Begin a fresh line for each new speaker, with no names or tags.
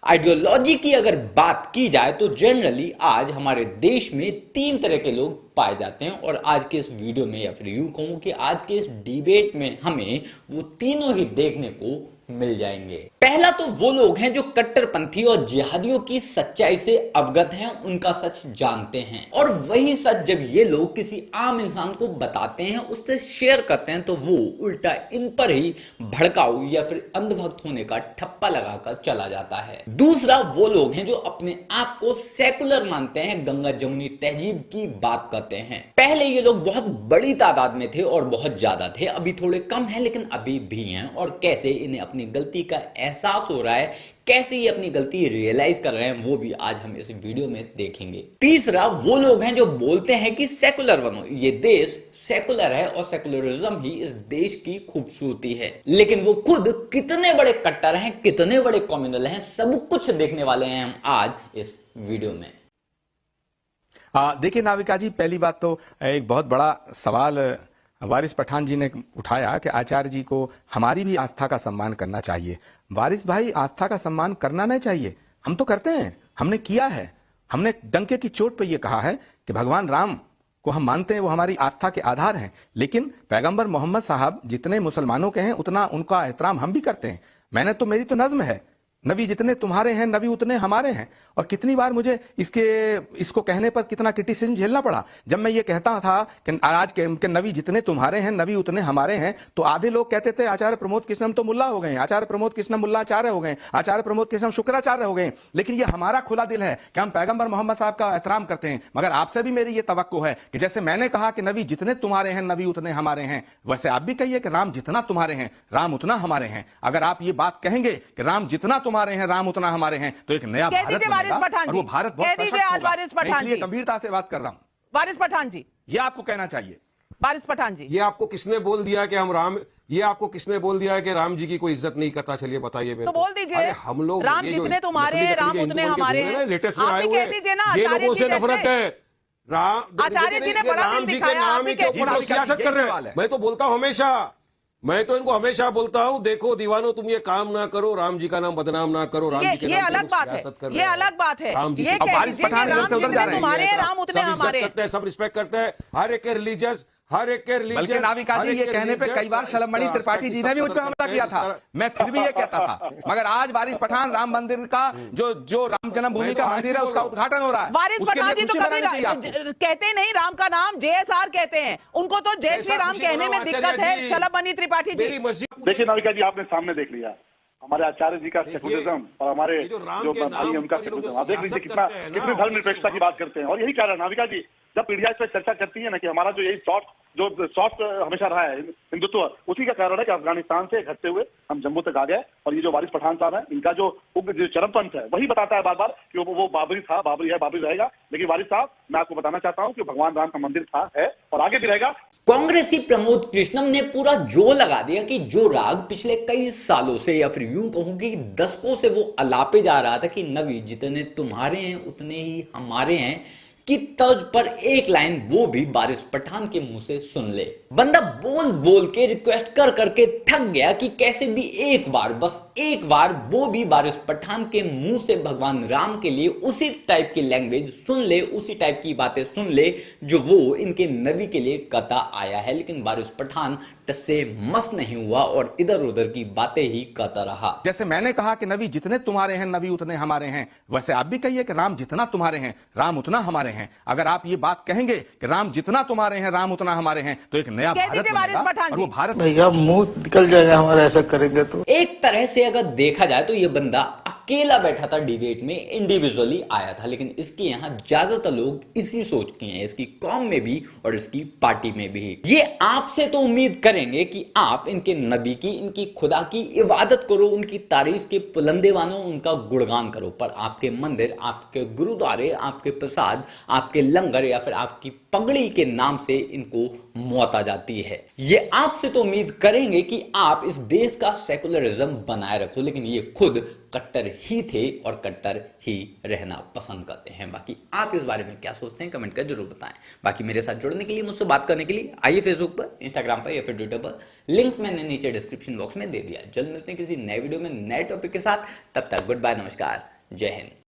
Ideology की अगर बात की जाए तो जनरली आज हमारे देश में तीन तरह के लोग पाए जाते हैं और आज के इस वीडियो में या फिर यूं कहूं कि आज के इस डिबेट में हमें वो तीनों ही देखने को मिल जाएंगे। पहला तो वो लोग हैं जो कट्टरपंथी और जिहादियों की सच्चाई से अवगत हैं, उनका सच जानते हैं और वही सच जब ये लोग किसी आम इंसान को बताते हैं, उससे शेयर करते हैं, तो वो उल्टा इन पर ही भड़काऊ या फिर अंधभक्त होने का ठप्पा लगाकर चला जाता है। दूसरा वो लोग हैं जो अपने आप को सेकुलर मानते हैं, गंगा जमुनी तहजीब की बात करते हैं। पहले ये लोग बहुत बड़ी तादाद में थे और बहुत ज्यादा थे, अभी थोड़े कम हैं लेकिन अभी भी हैं। और कैसे इन्हें अपनी गलती का एहसास हो रहा है, कैसे ये अपनी गलती रियलाइज कर रहे हैं, वो भी आज हम इस वीडियो में देखेंगे। तीसरा वो लोग हैं जो बोलते हैं कि सेकुलर बनो, ये देश सेकुलर है और सेकुलरिज्म ही इस देश की खूबसूरती है, लेकिन वो खुद कितने बड़े कट्टर हैं, कितने बड़े कम्युनल हैं, सब कुछ देखने वाले हैं हम आज इस वीडियो में।
देखिए नाविका जी, पहली बात तो एक बहुत बड़ा सवाल वारिस पठान जी ने उठाया कि आचार्य जी को हमारी भी आस्था का सम्मान करना चाहिए। वारिस भाई, आस्था का सम्मान करना नहीं चाहिए, हम तो करते हैं, हमने किया है। हमने डंके की चोट पे ये कहा है कि भगवान राम को हम मानते हैं, वो हमारी आस्था के आधार हैं, लेकिन पैगंबर मोहम्मद साहब जितने मुसलमानों के हैं उतना उनका एहतराम हम भी करते हैं। मेरी तो नज्म है, नबी जितने तुम्हारे हैं नबी उतने हमारे हैं। और कितनी बार मुझे इसको कहने पर कितना क्रिटिसिज्म झेलना पड़ा। जब मैं ये कहता था कि आज के नबी जितने तुम्हारे हैं नबी उतने हमारे हैं, तो आधे लोग कहते थे आचार्य प्रमोद कृष्णम तो मुल्ला हो गए, आचार्य प्रमोद कृष्णम मुल्लाचार्य हो गए, आचार्य प्रमोद कृष्णम शुक्राचार्य हो गए। लेकिन ये हमारा खुला दिल है कि हम पैगंबर मोहम्मद साहब का एहतराम करते हैं। मगर आपसे भी मेरी ये तवक्को है कि जैसे मैंने कहा कि नबी जितने तुम्हारे हैं नबी उतने हमारे हैं, वैसे आप भी कहिए कि राम जितना तुम्हारे हैं राम उतना हमारे हैं। अगर आप ये बात कहेंगे कि राम जितना तुम्हारे हैं राम उतना हमारे हैं, तो एक नया भारत बनेगा और वो भारत बहुत सशक्त होगा। मैं इसलिए गंभीरता से बात कर रहा हूं।
वारिस पठान जी,
ये आपको कहना चाहिए।
वारिस पठान जी,
ये आपको किसने बोल दिया कि हम राम, ये आपको किसने बोल दिया है कि राम जी की कोई इज्जत नहीं करता? चलिए बताइए मेरे
तो
को।
बोल दीजिए,
हम लोग
राम जितने तुम्हारे हैं राम उतने हमारे हैं।
लेटेस्ट में
आप
आए
भी
हुए
कह दीजिए ना,
ये लोगों से
आचार्य जी
नफरत
जैसे।
है।
आचार्य जी ने बड़ा
राम
दिल
जी के
दिखाया, आप
नाम
भी
ही के
कहते
ऊपर
हैं।
तो सियासत कर रहे हैं। मैं तो बोलता हूं हमेशा, मैं तो इनको हमेशा बोलता हूं, देखो दीवानो तुम ये काम ना करो, राम जी का नाम बदनाम ना करो। राम जी के
ये अलग बात है, ये अलग बात है।
राम जी
ये कह दीजिए कि राम जितने तुम्हारे हैं राम उतने हमारे हैं।
सब रिस्पेक्ट करते हैं, हर एक के रिलीजियस, हर एक के रिलीजियस।
बल्कि नाविका जी, ये कहने पे कई बार शलमणि त्रिपाठी जी ने भी मुझ पर हमला किया था, मैं फिर भी ये कहता था। मगर आज वारिस पठान राम मंदिर का जो राम जन्मभूमि का मंदिर है उसका उद्घाटन हो रहा है।
वारिस पठान जी तो कभी कहते नहीं राम का नाम JSR कहते हैं, उनको तो जय श्री राम कहने में दिक्कत है। शलमणि त्रिपाठी जी,
देखिए नाविका जी, आपने सामने देख लिया हमारे आचार्य जी का सेकुलरिज्म और हमारे जो भाई है उनका सेकुलरिज्म। आप देख लीजिए कितनी धर्मनिरपेक्षता की बात करते हैं। और यही कारण नाविका जी, जब मीडिया इस पर चर्चा करती है ना कि हमारा जो यही सॉफ्ट हमेशा रहा है हिंदुत्व, उसी का कारण है कि अफगानिस्तान से घटते हुए हम जम्मू तक आ गए। और ये जो वारिस पठान साहब है, इनका जो चरमपंथ है वही बताता है बार बार कि वो बाबरी था, बाबरी है, बाबरी रहेगा। लेकिन वारिस साहब, मैं आपको बताना चाहता हूँ कि भगवान राम का मंदिर था, है और आगे भी रहेगा।
कांग्रेसी प्रमोद कृष्णम ने पूरा जोर लगा दिया कि जो राग पिछले कई सालों से या फिर यूं कहूं कि दशकों से वो अलापे जा रहा था कि नबी जितने तुम्हारे हैं उतने ही हमारे हैं की तर्ज पर एक लाइन वो भी वारिस पठान के मुंह से सुन ले। बंदा बोल बोल के रिक्वेस्ट कर करके थक गया कि कैसे भी एक बार, बस एक बार वो भी वारिस पठान के मुंह से भगवान राम के लिए उसी टाइप की लैंग्वेज सुन ले, उसी टाइप की बातें सुन ले जो वो इनके नबी के लिए कहता आया है। लेकिन वारिस पठान टस्से मस नहीं हुआ और इधर उधर की बातें ही कहता रहा।
जैसे मैंने कहा कि नबी जितने तुम्हारे हैं नबी उतने हमारे हैं, वैसे आप भी कहिए कि राम जितना तुम्हारे हैं राम उतना हमारे हैं। अगर आप ये बात कहेंगे कि राम जितना तुम्हारे हैं राम उतना हमारे हैं, तो एक नया भारत बनेगा और वो भारत
भैया मुंह निकल जाएगा हमारा ऐसा करेंगे तो।
एक तरह से अगर देखा जाए तो ये बंदा अकेला बैठा था डिबेट में, इंडिविजुअली आया था, लेकिन इसके यहाँ ज्यादातर लोग इसी सोच के हैं, इसकी कौम में भी और इसकी पार्टी में भी। ये आपसे तो उम्मीद करेंगे कि आप इनके नबी की, इनकी खुदा की इबादत करो, उनकी तारीफ के पुलंदे मानो, उनका गुणगान करो, पर आपके मंदिर, आपके गुरुद्वारे, आपके प्रसाद, आपके लंगर या फिर आपकी पगड़ी के नाम से इनको मौत आ जाती है। ये आपसे तो उम्मीद करेंगे कि आप इस देश का सेकुलरिज्म बनाए रखो, लेकिन ये खुद कट्टर ही थे और कट्टर ही रहना पसंद करते हैं। बाकी आप इस बारे में क्या सोचते हैं कमेंट कर जरूर बताएं। बाकी मेरे साथ जुड़ने के लिए, मुझसे बात करने के लिए आइए फेसबुक पर, इंस्टाग्राम पर या फिर ट्विटर पर, लिंक मैंने नीचे डिस्क्रिप्शन बॉक्स में दे दिया। जल्द मिलते हैं किसी नए वीडियो में नए टॉपिक के साथ, तब तक गुड बाय, नमस्कार, जय हिंद।